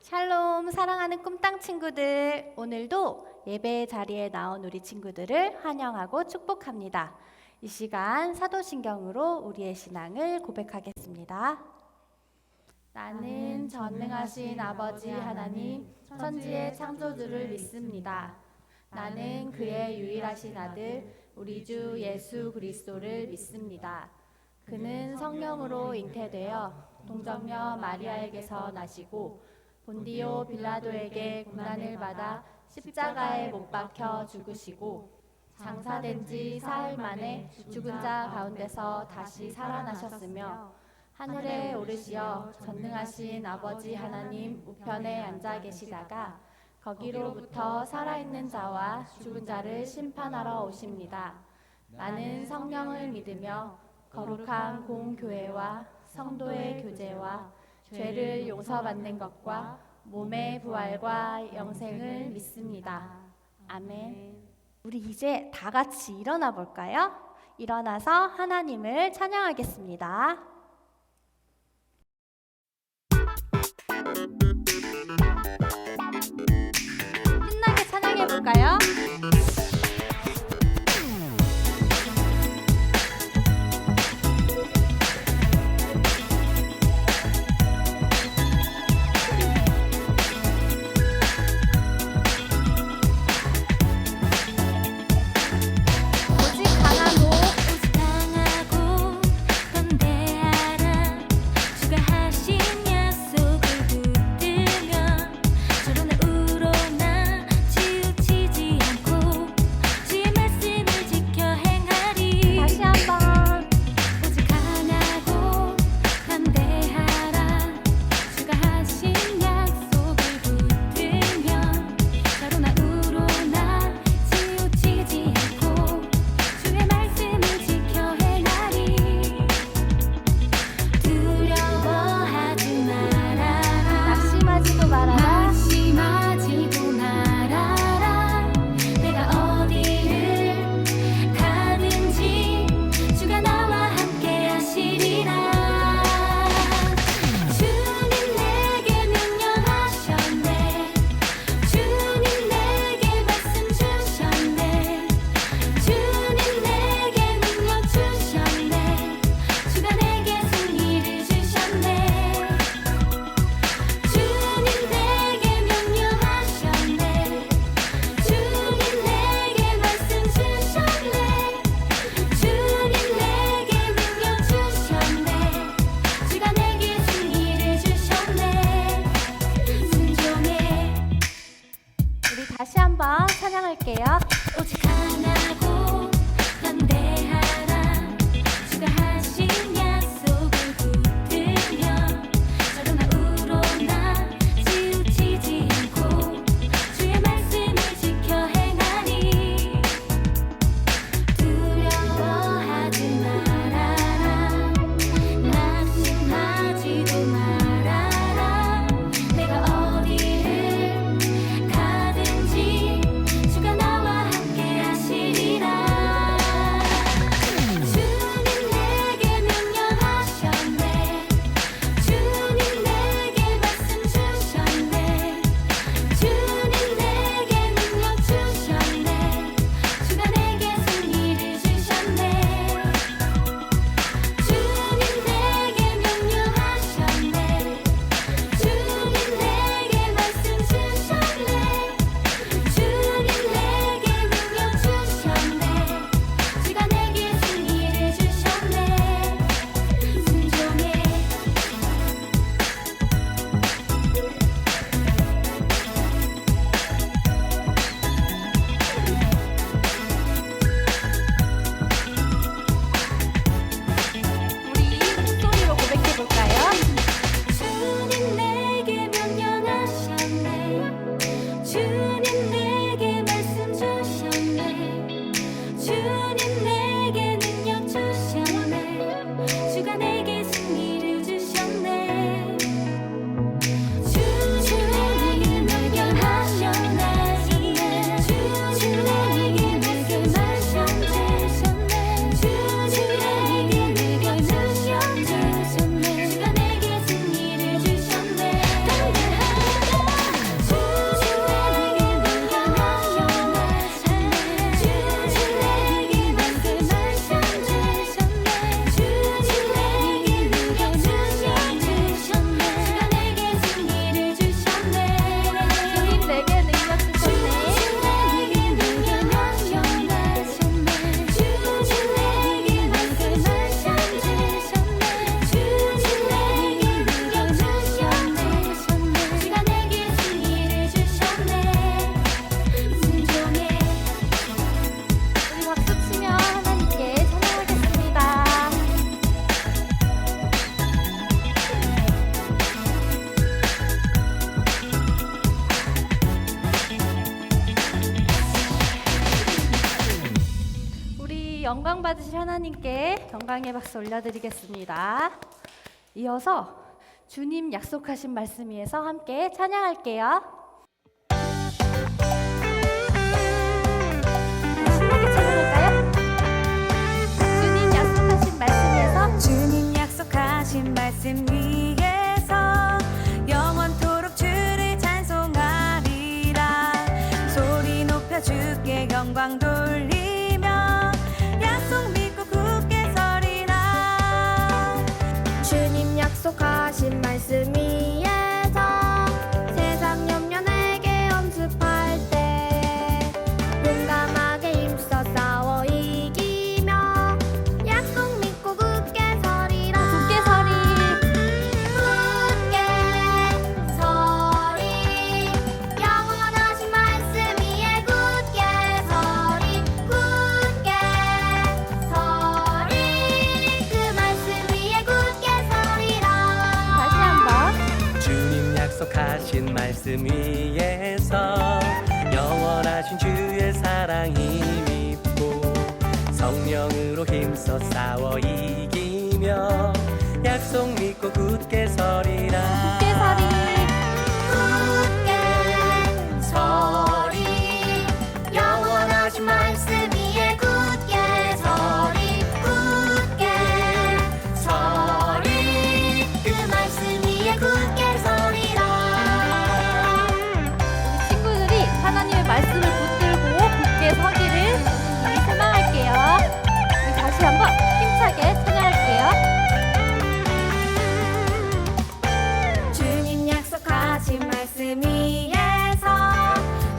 샬롬 사랑하는 꿈땅 친구들, 오늘도 예배 자리에 나온 우리 친구들을 환영하고 축복합니다. 이 시간 사도신경으로 우리의 신앙을 고백하겠습니다. 나는 전능하신 아버지 하나님 천지의 창조주를 믿습니다. 나는 그의 유일하신 아들 우리 주 예수 그리스도를 믿습니다. 그는 성령으로 잉태되어 동정녀 마리아에게서 나시고 본디오 빌라도에게 고난을 받아 십자가에 못 박혀 죽으시고 장사된 지 사흘 만에 죽은 자 가운데서 다시 살아나셨으며 하늘에 오르시어 전능하신 아버지 하나님 우편에 앉아 계시다가 거기로부터 살아있는 자와 죽은 자를 심판하러 오십니다. 나는 성령을 믿으며 거룩한 공교회와 성도의 교제와 죄를 용서받는 것과 몸의 부활과 영생을 믿습니다. 아멘. 우리 이제 다 같이 일어나 볼까요? 일어나서 하나님을 찬양하겠습니다. 신나게 찬양해 볼까요? 지치지 않고 하나님께 영광의 박수 올려드리겠습니다. 이어서 주님 약속하신 말씀 위에서 함께 찬양할게요. 신나게 찬양할까요? 주님 약속하신 말씀 위에서, 주님 약속하신 말씀 위에서 영원토록 주를 찬송하리라. 소리 높여 주께 영광 돌리며 약속 믿고 굳게 서리라. 주님 약속하신 말씀 위에서 세상 염려 내게 엄습할 때 용감하게 힘써 싸워 이기며 약속 믿고 굳게 서리라. 굳게 서리. 굳게 서리 영원하신 말씀 위에 굳게 서리. 굳게 서리 그 말씀 위에 굳게 서리라. 다시 한번. 주님 약속하신 말씀 위에서 영원하신 주의 사랑 힘입고 성령으로 힘써 싸워 이기며 약속 믿고 굳게 서리라. 굳게 서리. 굳게 서리 영원하신 말씀 위에 굳게 서리. 굳게 서리 그 말씀 위에 굳게 서리라. 우리 친구들이 하나님의 말씀을 붙들고 굳게 서기를 소망할게요. 우리 다시 한번 힘차게 찬양할게요. 주님 약속하신 말씀 위에서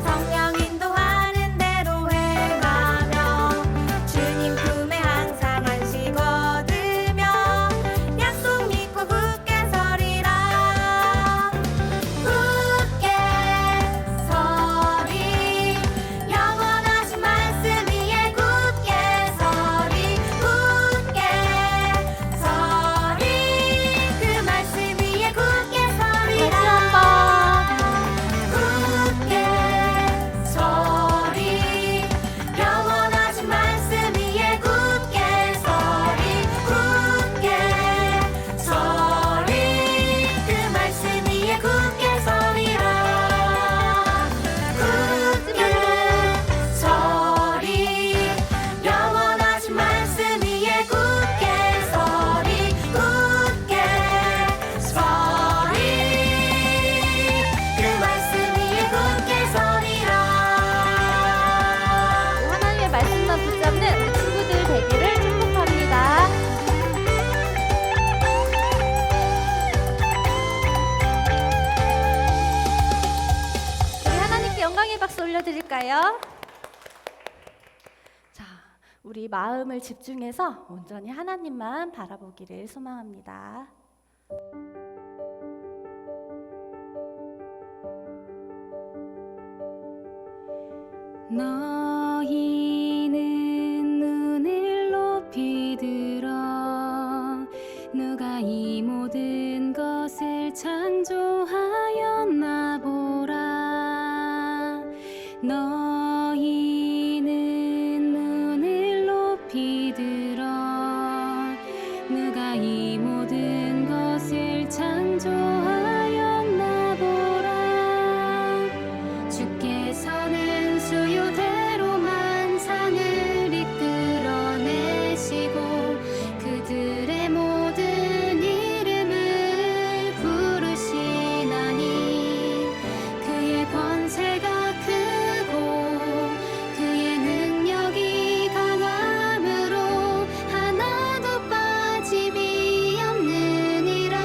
성령 인도하는 대로 행하며 주님 품에 항상 안식 얻으며 약속 믿고 굳게 서리라. 굳게 서리 영원하신 말씀 위에 굳게 서리. 굳게 서리 그 말씀 위에 굳게 서리라. 다시 한번. 굳게 서리 영원하신 말씀 위에 굳게 서리. 굳게 서리 그 말씀 위에 굳게 서리라. 굳게 서리 영원하신 말씀 위에 굳게 서리. 굳게 서리 그 말씀 위에 굳게 서리라. 하나님의 말씀만 붙잡는 우리 친구들 되기를 축복합니다. 우리 하나님께 영광의 박수 올려드릴까요? 자, 우리 마음을 집중해서 온전히 하나님만 바라보기를 소망합니다. 너희는 눈을 높이 들어 누가 이 모든 것을 창조하였나 보라. 너희는 눈을 높이 들어 누가 이 모든 것을 창조하였나 보라. 주께서는 수요대로만 산을 이끌어내시고 그들의 모든 이름을 부르시나니 그의 권세가 크고 그의 능력이 강함으로 하나도 빠짐이 없느니라.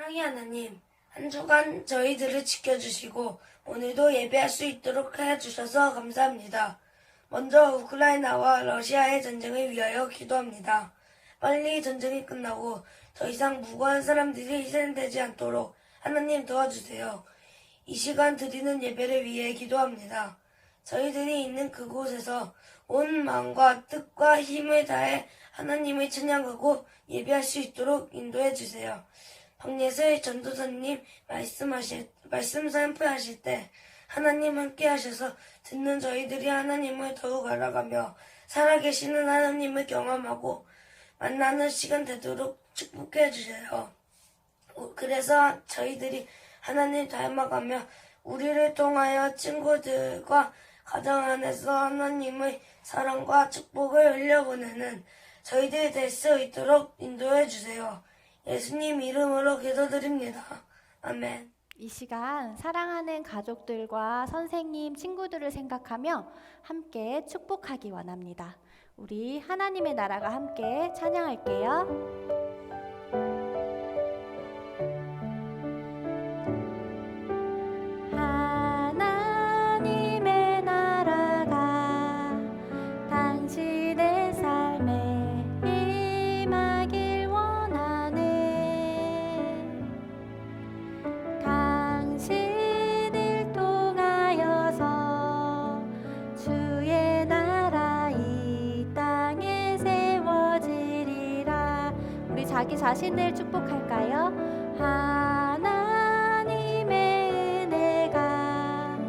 사랑의 하나님, 한 주간 저희들을 지켜주시고 오늘도 예배할 수 있도록 해주셔서 감사합니다. 먼저 우크라이나와 러시아의 전쟁을 위하여 기도합니다. 빨리 전쟁이 끝나고 더 이상 무고한 사람들이 희생되지 않도록 하나님 도와주세요. 이 시간 드리는 예배를 위해 기도합니다. 저희들이 있는 그곳에서 온 마음과 뜻과 힘을 다해 하나님을 찬양하고 예배할 수 있도록 인도해 주세요. 박예슬 전도사님 말씀 선포하실 때 하나님 함께 하셔서 듣는 저희들이 하나님을 더욱 알아가며 살아계시는 하나님을 경험하고 만나는 시간 되도록 축복해 주세요. 그래서 저희들이 하나님 닮아가며 우리를 통하여 친구들과 가정 안에서 하나님의 사랑과 축복을 흘려보내는 저희들이 될 수 있도록 인도해 주세요. 예수님 이름으로 기도드립니다. 아멘. 이 시간 사랑하는 가족들과 선생님, 친구들을 생각하며 함께 축복하기 원합니다. 우리 하나님의 나라가 함께 찬양할게요. 하나님의 나라가 당신의 삶에 임하길 원하네. 당신을 통하여서 주의 나라 이 땅에 세워지리라. 우리 자기 자신을 축복할까요? 하나님의 은혜가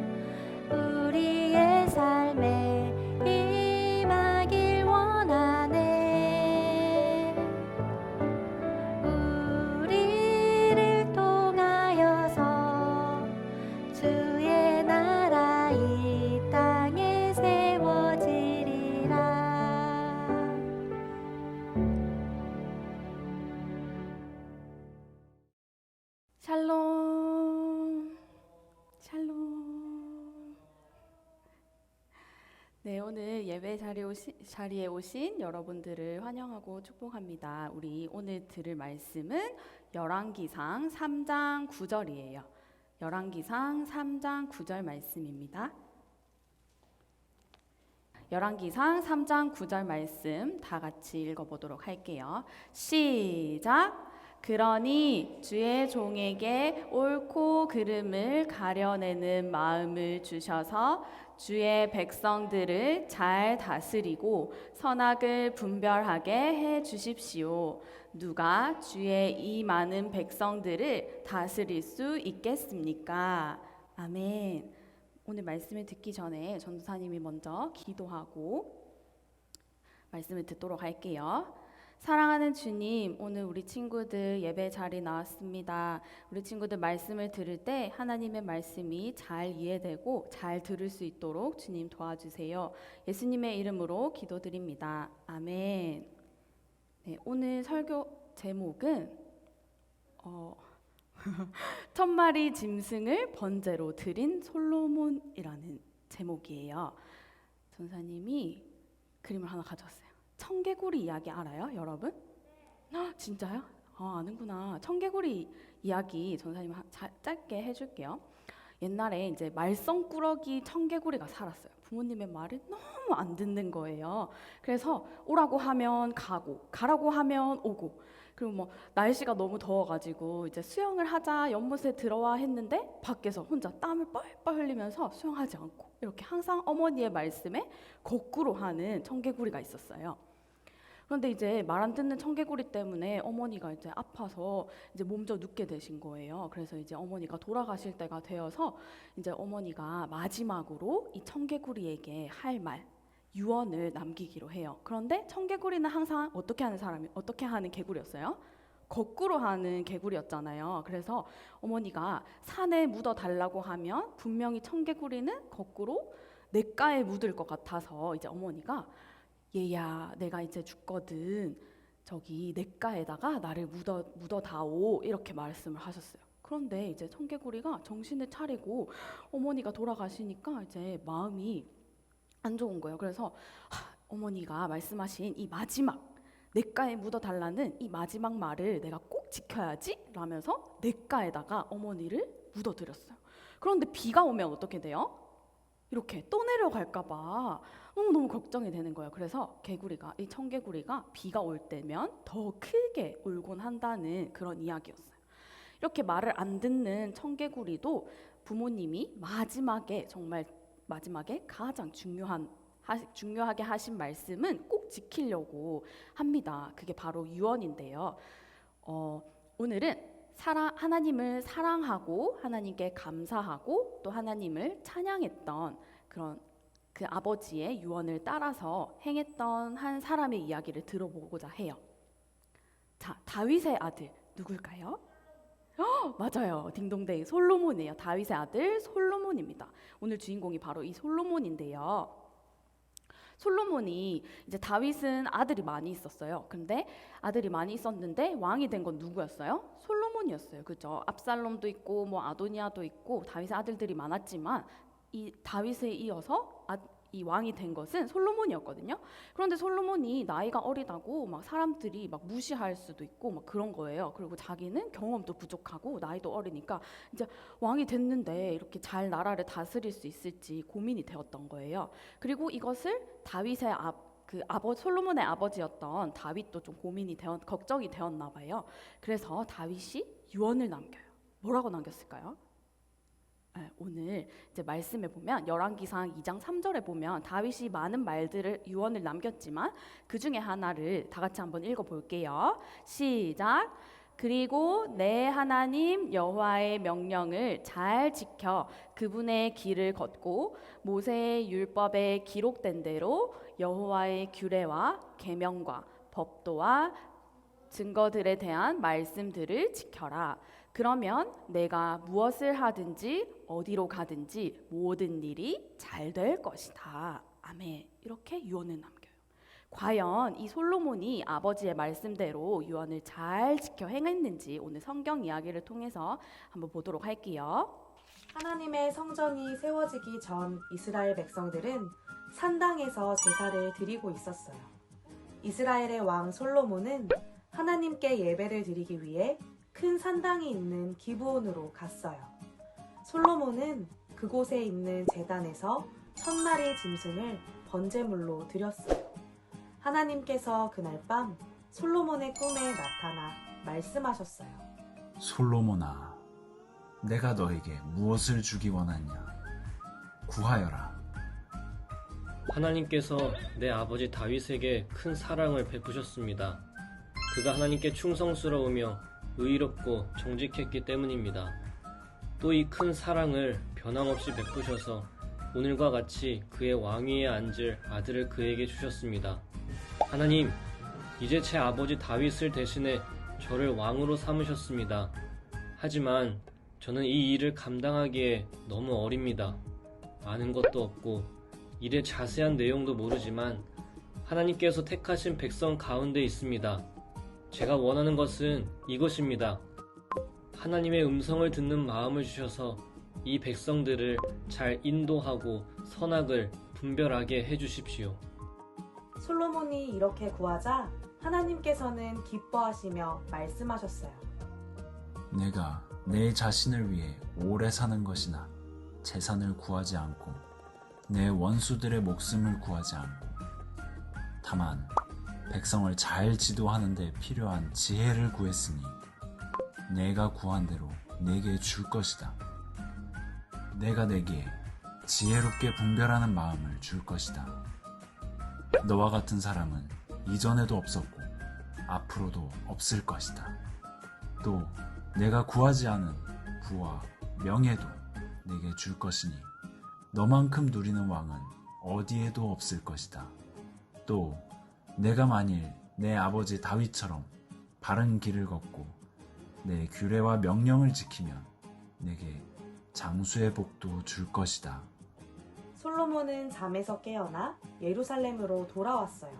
우리의 삶에 임하길 원하네. 우리를 통하여서 주의 나라 이 땅에 세워지리라. 샬롬, 샬롬. 네, 오늘 예배 자리에 오신 여러분들을 환영하고 축복합니다. 우리 오늘 들을 말씀은 열왕기상 3장 9절이에요. 열왕기상 3장 9절 말씀입니다. 열왕기상 3장 9절 말씀 다 같이 읽어보도록 할게요. 시작! 그러니 주의 종에게 옳고 그름을 가려내는 마음을 주셔서 주의 백성들을 잘 다스리고 선악을 분별하게 해 주십시오. 누가 주의 이 많은 백성들을 다스릴 수 있겠습니까? 아멘. 오늘 말씀을 듣기 전에 전도사님이 먼저 기도하고 말씀을 듣도록 할게요. 사랑하는 주님, 오늘 우리 친구들 예배 자리 나왔습니다. 우리 친구들 말씀을 들을 때 하나님의 말씀이 잘 이해되고 잘 들을 수 있도록 주님 도와주세요. 예수님의 이름으로 기도드립니다. 아멘. 네, 오늘 설교 제목은 천마리 짐승을 번제로 드린 솔로몬이라는 제목이에요. 전사님이 그림을 하나 가져왔어요. 청개구리 이야기 알아요, 여러분? 진짜요? 아는구나. 청개구리 이야기 전사님 짧게 해줄게요. 옛날에 이제 말썽꾸러기 청개구리가 살았어요. 부모님의 말을 너무 안 듣는 거예요. 그래서 오라고 하면 가고, 가라고 하면 오고. 그리고 뭐 날씨가 너무 더워가지고 이제 수영을 하자 연못에 들어와 했는데 밖에서 혼자 땀을 뻘뻘 흘리면서 수영하지 않고 이렇게 항상 어머니의 말씀에 거꾸로 하는 청개구리가 있었어요. 그런데 이제 말 안 듣는 청개구리 때문에 어머니가 이제 아파서 이제 몸져 눕게 되신 거예요. 그래서 이제 어머니가 돌아가실 때가 되어서 이제 어머니가 마지막으로 이 청개구리에게 할 말, 유언을 남기기로 해요. 그런데 청개구리는 항상 어떻게 하는 개구리였어요? 거꾸로 하는 개구리였잖아요. 그래서 어머니가 산에 묻어 달라고 하면 분명히 청개구리는 거꾸로 냇가에 묻을 것 같아서 이제 어머니가 얘야, 내가 이제 죽거든. 저기 냇가에다가 나를 묻어다오 이렇게 말씀을 하셨어요. 그런데 이제 청개구리가 정신을 차리고 어머니가 돌아가시니까 이제 마음이 안 좋은 거예요. 그래서 어머니가 말씀하신 이 마지막 냇가에 묻어달라는 이 마지막 말을 내가 꼭 꼭 지켜야지 라면서 냇가에다가 어머니를 묻어드렸어요. 그런데 비가 오면 어떻게 돼요? 이렇게 떠내려갈까 봐 너무너무 걱정이 되는 거예요. 그래서 이 청개구리가 비가 올 때면 더 크게 울곤 한다는 그런 이야기였어요. 이렇게 말을 안 듣는 청개구리도 부모님이 정말 마지막에 가장 중요하게 하신 말씀은 꼭 지키려고 합니다. 그게 바로 유언인데요. 오늘은 하나님을 사랑하고 하나님께 감사하고 또 하나님을 찬양했던 그 아버지의 유언을 따라서 행했던 한 사람의 이야기를 들어보고자 해요. 자, 다윗의 아들 누굴까요? 맞아요. 딩동댕 솔로몬이에요. 다윗의 아들 솔로몬입니다. 오늘 주인공이 바로 이 솔로몬인데요. 솔로몬이 이제 다윗은 아들이 많이 있었어요. 근데 아들이 많이 있었는데 왕이 된 건 누구였어요? 솔로몬이었어요. 그죠? 압살롬도 있고 뭐 아도니아도 있고 다윗의 아들들이 많았지만 이 다윗에 이어서 이 왕이 된 것은 솔로몬이었거든요. 그런데 솔로몬이 나이가 어리다고 막 사람들이 막 무시할 수도 있고 막 그런 거예요. 그리고 자기는 경험도 부족하고 나이도 어리니까 이제 왕이 됐는데 이렇게 잘 나라를 다스릴 수 있을지 고민이 되었던 거예요. 그리고 이것을 다윗의 솔로몬의 아버지였던 다윗도 좀 걱정이 되었나 봐요. 그래서 다윗이 유언을 남겨요. 뭐라고 남겼을까요? 오늘 이제 말씀에 보면 열왕기상 2장 3절에 보면 다윗이 많은 유언을 남겼지만 그 중에 하나를 다 같이 한번 읽어볼게요. 시작. 그리고 내 하나님 여호와의 명령을 잘 지켜 그분의 길을 걷고 모세의 율법에 기록된 대로 여호와의 규례와 계명과 법도와 증거들에 대한 말씀들을 지켜라. 그러면 내가 무엇을 하든지 어디로 가든지 모든 일이 잘 될 것이다. 아멘. 이렇게 유언을 남겨요. 과연 이 솔로몬이 아버지의 말씀대로 유언을 잘 지켜 행했는지 오늘 성경 이야기를 통해서 한번 보도록 할게요. 하나님의 성전이 세워지기 전 이스라엘 백성들은 산당에서 제사를 드리고 있었어요. 이스라엘의 왕 솔로몬은 하나님께 예배를 드리기 위해 큰 산당이 있는 기브온으로 갔어요. 솔로몬은 그곳에 있는 제단에서 천마리 짐승을 번제물로 드렸어요. 하나님께서 그날 밤 솔로몬의 꿈에 나타나 말씀하셨어요. 솔로몬아, 내가 너에게 무엇을 주기 원하냐? 구하여라. 하나님께서 내 아버지 다윗에게 큰 사랑을 베푸셨습니다. 그가 하나님께 충성스러우며 의롭고 정직했기 때문입니다. 또 이 큰 사랑을 변함없이 베푸셔서 오늘과 같이 그의 왕위에 앉을 아들을 그에게 주셨습니다. 하나님, 이제 제 아버지 다윗을 대신해 저를 왕으로 삼으셨습니다. 하지만 저는 이 일을 감당하기에 너무 어립니다. 아는 것도 없고 일의 자세한 내용도 모르지만 하나님께서 택하신 백성 가운데 있습니다. 제가 원하는 것은 이것입니다. 하나님의 음성을 듣는 마음을 주셔서 이 백성들을 잘 인도하고 선악을 분별하게 해주십시오. 솔로몬이 이렇게 구하자 하나님께서는 기뻐하시며 말씀하셨어요. 내가 내 자신을 위해 오래 사는 것이나 재산을 구하지 않고 내 원수들의 목숨을 구하지 않고 다만 백성을 잘 지도하는 데 필요한 지혜를 구했으니 내가 구한 대로 내게 줄 것이다. 내가 내게 지혜롭게 분별하는 마음을 줄 것이다. 너와 같은 사람은 이전에도 없었고 앞으로도 없을 것이다. 또 내가 구하지 않은 부와 명예도 내게 줄 것이니 너만큼 누리는 왕은 어디에도 없을 것이다. 또 내가 만일 내 아버지 다윗처럼 바른 길을 걷고 내 규례와 명령을 지키면 내게 장수의 복도 줄 것이다. 솔로몬은 잠에서 깨어나 예루살렘으로 돌아왔어요.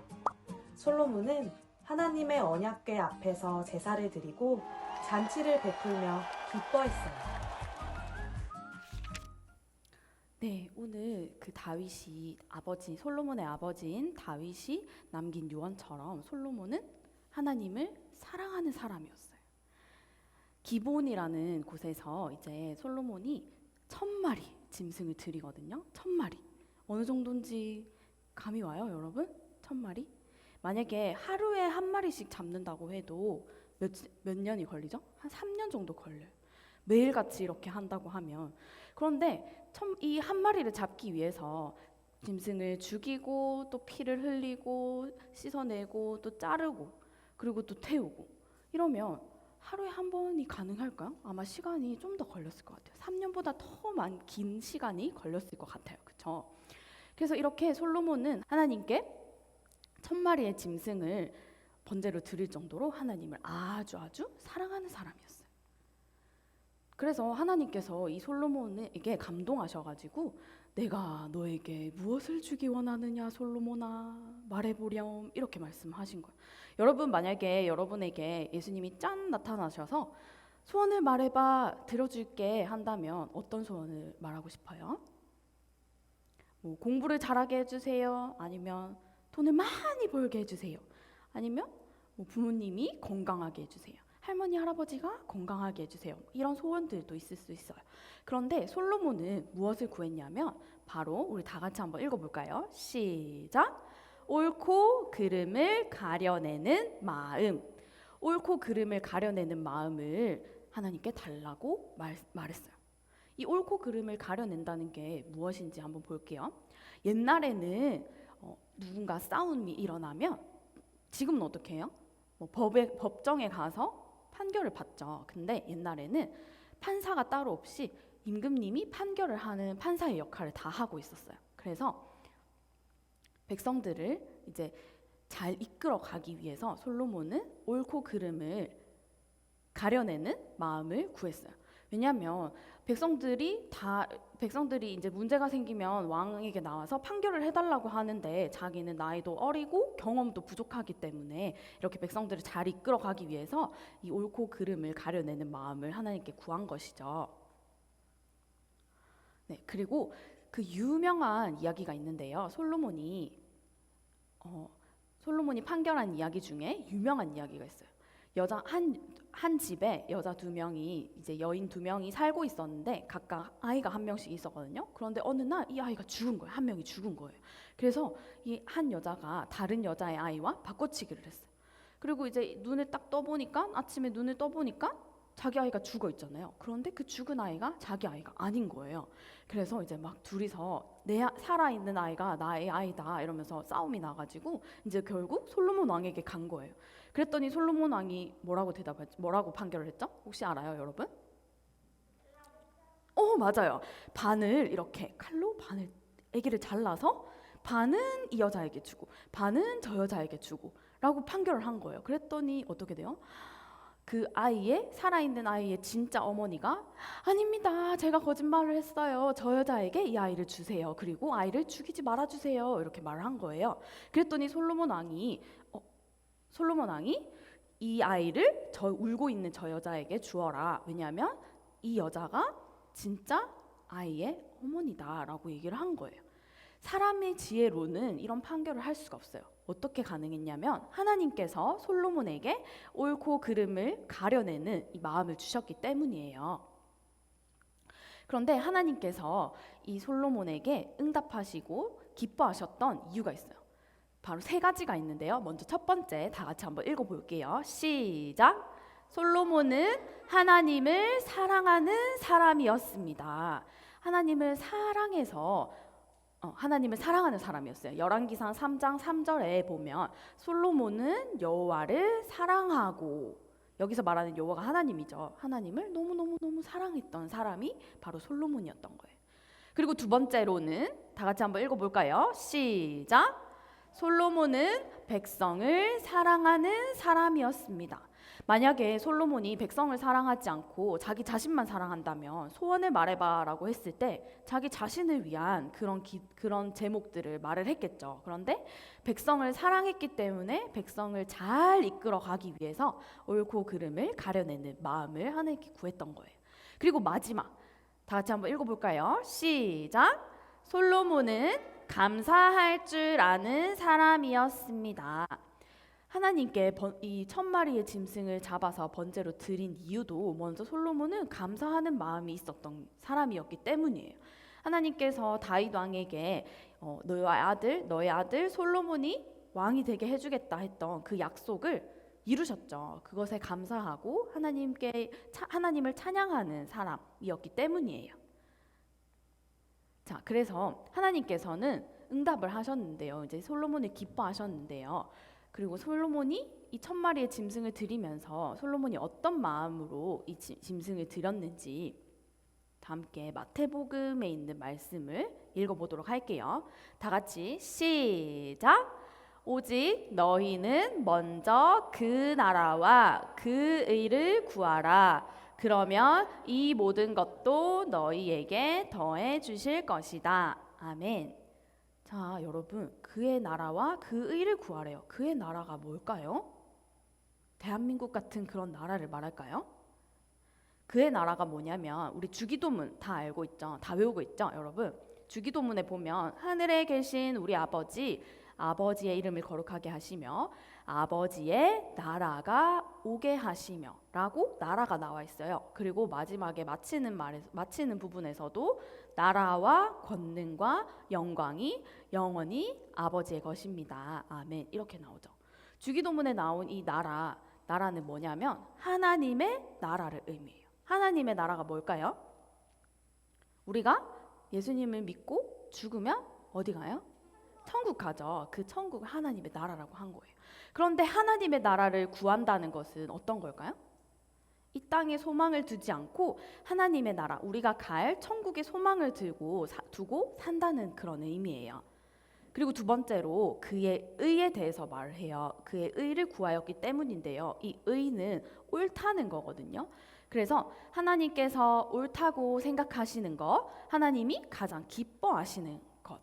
솔로몬은 하나님의 언약궤 앞에서 제사를 드리고 잔치를 베풀며 기뻐했어요. 네, 오늘 그 솔로몬의 아버지인 다윗이 남긴 유언처럼 솔로몬은 하나님을 사랑하는 사람이었어요. 기본이라는 곳에서 이제 솔로몬이 1000마리 짐승을 드리거든요. 1000마리. 어느 정도인지 감이 와요, 여러분? 1000마리? 만약에 하루에 한 마리씩 잡는다고 해도 몇 년이 걸리죠? 한 3년 정도 걸려요. 매일같이 이렇게 한다고 하면. 그런데 이 한 마리를 잡기 위해서 짐승을 죽이고 또 피를 흘리고 씻어내고 또 자르고 그리고 또 태우고 이러면 하루에 한 번이 가능할까요? 아마 시간이 좀 더 걸렸을 것 같아요. 3년보다 더 긴 시간이 걸렸을 것 같아요. 그렇죠? 그래서 이렇게 솔로몬은 하나님께 1000마리의 짐승을 번제로 드릴 정도로 하나님을 아주 사랑하는 사람이었어요. 그래서 하나님께서 이 솔로몬에게 감동하셔가지고 내가 너에게 무엇을 주기 원하느냐 솔로몬아 말해보렴 이렇게 말씀하신 거예요. 여러분 만약에 여러분에게 예수님이 짠 나타나셔서 소원을 말해봐 들어줄게 한다면 어떤 소원을 말하고 싶어요? 뭐 공부를 잘하게 해주세요. 아니면 돈을 많이 벌게 해주세요. 아니면 뭐 부모님이 건강하게 해주세요. 할머니 할아버지가 건강하게 해주세요. 이런 소원들도 있을 수 있어요. 그런데 솔로몬은 무엇을 구했냐면 바로 우리 다 같이 한번 읽어볼까요? 시작! 옳고 그름을 가려내는 마음. 옳고 그름을 가려내는 마음을 하나님께 달라고 말했어요. 이 옳고 그름을 가려낸다는 게 무엇인지 한번 볼게요. 옛날에는 누군가 싸움이 일어나면 지금은 어떻게 해요? 뭐 법정에 가서 판결을 받죠. 근데 옛날에는 판사가 따로 없이 임금님이 판결을 하는 판사의 역할을 다 하고 있었어요. 그래서 백성들을 이제 잘 이끌어 가기 위해서 솔로몬은 옳고 그름을 가려내는 마음을 구했어요. 왜냐하면 백성들이 이제 문제가 생기면 왕에게 나와서 판결을 해달라고 하는데 자기는 나이도 어리고 경험도 부족하기 때문에 이렇게 백성들을 잘 이끌어가기 위해서 이 옳고 그름을 가려내는 마음을 하나님께 구한 것이죠. 네, 그리고 그 유명한 이야기가 있는데요. 솔로몬이 판결한 이야기 중에 유명한 이야기가 있어요. 여자 한 집에 여자 2명이 이제 여인 2명이 살고 있었는데 각각 아이가 1명씩 있었거든요. 그런데 어느 날 이 아이가 죽은 거예요. 1명이 죽은 거예요. 그래서 이 한 여자가 다른 여자의 아이와 바꿔치기를 했어요. 그리고 이제 아침에 눈을 떠보니까 자기 아이가 죽어 있잖아요. 그런데 그 죽은 아이가 자기 아이가 아닌 거예요. 그래서 이제 막 둘이서 살아있는 아이가 나의 아이다 이러면서 싸움이 나가지고 이제 결국 솔로몬 왕에게 간 거예요. 그랬더니 솔로몬 왕이 뭐라고 판결을 했죠? 혹시 알아요, 여러분? 맞아요. 반을 이렇게 칼로 아기를 잘라서 반은 이 여자에게 주고 반은 저 여자에게 주고 라고 판결을 한 거예요. 그랬더니 어떻게 돼요? 그 살아있는 아이의 진짜 어머니가 아닙니다. 제가 거짓말을 했어요. 저 여자에게 이 아이를 주세요. 그리고 아이를 죽이지 말아주세요. 이렇게 말을 한 거예요. 그랬더니 솔로몬 왕이 이 아이를 울고 있는 저 여자에게 주어라. 왜냐하면 이 여자가 진짜 아이의 어머니다라고 얘기를 한 거예요. 사람의 지혜로는 이런 판결을 할 수가 없어요. 어떻게 가능했냐면 하나님께서 솔로몬에게 옳고 그름을 가려내는 이 마음을 주셨기 때문이에요. 그런데 하나님께서 이 솔로몬에게 응답하시고 기뻐하셨던 이유가 있어요. 바로 3가지가 있는데요. 먼저 첫 번째 다 같이 한번 읽어볼게요. 시작! 솔로몬은 하나님을 사랑하는 사람이었습니다. 하나님을 사랑하는 사람이었어요. 열왕기상 3장 3절에 보면 솔로몬은 여호와를 사랑하고, 여기서 말하는 여호와가 하나님이죠. 하나님을 너무너무 사랑했던 사람이 바로 솔로몬이었던 거예요. 그리고 두 번째로는 다 같이 한번 읽어볼까요? 시작! 솔로몬은 백성을 사랑하는 사람이었습니다. 만약에 솔로몬이 백성을 사랑하지 않고 자기 자신만 사랑한다면 소원을 말해봐라고 했을 때 자기 자신을 위한 그런 제목들을 말을 했겠죠. 그런데 백성을 사랑했기 때문에 백성을 잘 이끌어가기 위해서 옳고 그름을 가려내는 마음을 하나님께 구했던 거예요. 그리고 마지막 다 같이 한번 읽어볼까요? 시작! 솔로몬은 감사할 줄 아는 사람이었습니다. 하나님께 이 1000마리의 짐승을 잡아서 번제로 드린 이유도 먼저 솔로몬은 감사하는 마음이 있었던 사람이었기 때문이에요. 하나님께서 다윗 왕에게 너의 아들 솔로몬이 왕이 되게 해주겠다 했던 그 약속을 이루셨죠. 그것에 감사하고 하나님을 찬양하는 사람이었기 때문이에요. 자, 그래서 하나님께서는 응답을 하셨는데요. 이제 솔로몬을 기뻐하셨는데요. 그리고 솔로몬이 이 1000마리의 짐승을 드리면서 솔로몬이 어떤 마음으로 이 짐승을 드렸는지 다 함께 마태복음에 있는 말씀을 읽어보도록 할게요. 다 같이 시작! 오직 너희는 먼저 그 나라와 그 의를 구하라. 그러면 이 모든 것도 너희에게 더해 주실 것이다. 아멘. 자, 여러분, 그의 나라와 그 의를 구하래요. 그의 나라가 뭘까요? 대한민국 같은 그런 나라를 말할까요? 그의 나라가 뭐냐면 우리 주기도문 다 알고 있죠? 다 외우고 있죠, 여러분? 주기도문에 보면 하늘에 계신 우리 아버지의 이름을 거룩하게 하시며 아버지의 나라가 오게 하시며 라고 나라가 나와 있어요. 그리고 마지막에 마치는 부분에서도 나라와 권능과 영광이 영원히 아버지의 것입니다. 아멘. 이렇게 나오죠. 주기도문에 나온 이 나라는 뭐냐면 하나님의 나라를 의미해요. 하나님의 나라가 뭘까요? 우리가 예수님을 믿고 죽으면 어디 가요? 천국 가죠. 그 천국을 하나님의 나라라고 한 거예요. 그런데 하나님의 나라를 구한다는 것은 어떤 걸까요? 이 땅에 소망을 두지 않고 하나님의 나라, 우리가 갈 천국에 소망을 두고 산다는 그런 의미예요. 그리고 두 번째로 그의 의에 대해서 말을 해요. 그의 의를 구하였기 때문인데요. 이 의는 옳다는 거거든요. 그래서 하나님께서 옳다고 생각하시는 것, 하나님이 가장 기뻐하시는 것,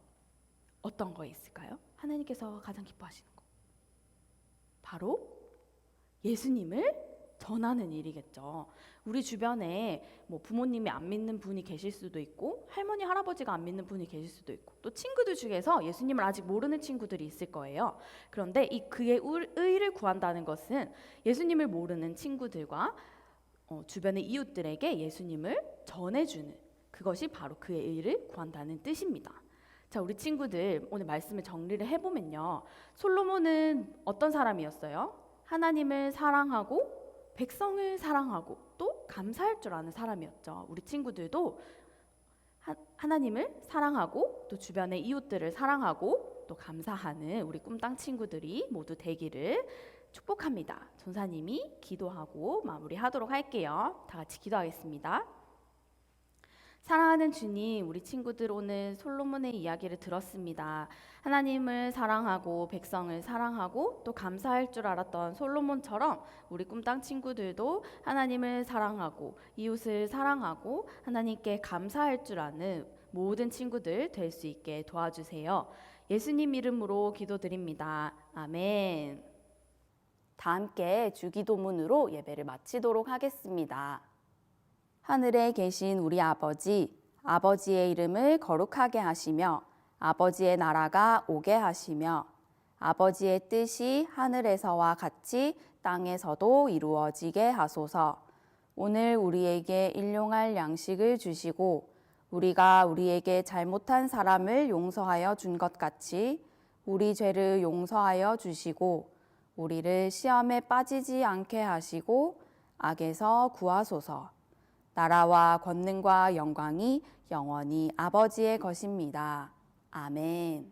어떤 거 있을까요? 하나님께서 가장 기뻐하시는 것, 바로 예수님을 전하는 일이겠죠. 우리 주변에 뭐 부모님이 안 믿는 분이 계실 수도 있고 할머니 할아버지가 안 믿는 분이 계실 수도 있고 또 친구들 중에서 예수님을 아직 모르는 친구들이 있을 거예요. 그런데 이 그의 의를 구한다는 것은 예수님을 모르는 친구들과 주변의 이웃들에게 예수님을 전해주는, 그것이 바로 그의 의를 구한다는 뜻입니다. 자, 우리 친구들 오늘 말씀을 정리를 해보면요, 솔로몬은 어떤 사람이었어요? 하나님을 사랑하고 백성을 사랑하고 또 감사할 줄 아는 사람이었죠. 우리 친구들도 하나님을 사랑하고 또 주변의 이웃들을 사랑하고 또 감사하는 우리 꿈땅 친구들이 모두 되기를 축복합니다. 전사님이 기도하고 마무리하도록 할게요. 다 같이 기도하겠습니다. 사랑하는 주님, 우리 친구들 오늘 솔로몬의 이야기를 들었습니다. 하나님을 사랑하고 백성을 사랑하고 또 감사할 줄 알았던 솔로몬처럼 우리 꿈땅 친구들도 하나님을 사랑하고 이웃을 사랑하고 하나님께 감사할 줄 아는 모든 친구들 될 수 있게 도와주세요. 예수님 이름으로 기도드립니다. 아멘. 다 함께 주기도문으로 예배를 마치도록 하겠습니다. 하늘에 계신 우리 아버지, 아버지의 이름을 거룩하게 하시며 아버지의 나라가 오게 하시며 아버지의 뜻이 하늘에서와 같이 땅에서도 이루어지게 하소서. 오늘 우리에게 일용할 양식을 주시고 우리가 우리에게 잘못한 사람을 용서하여 준 것 같이 우리 죄를 용서하여 주시고 우리를 시험에 빠지지 않게 하시고 악에서 구하소서. 나라와 권능과 영광이 영원히 아버지의 것입니다. 아멘.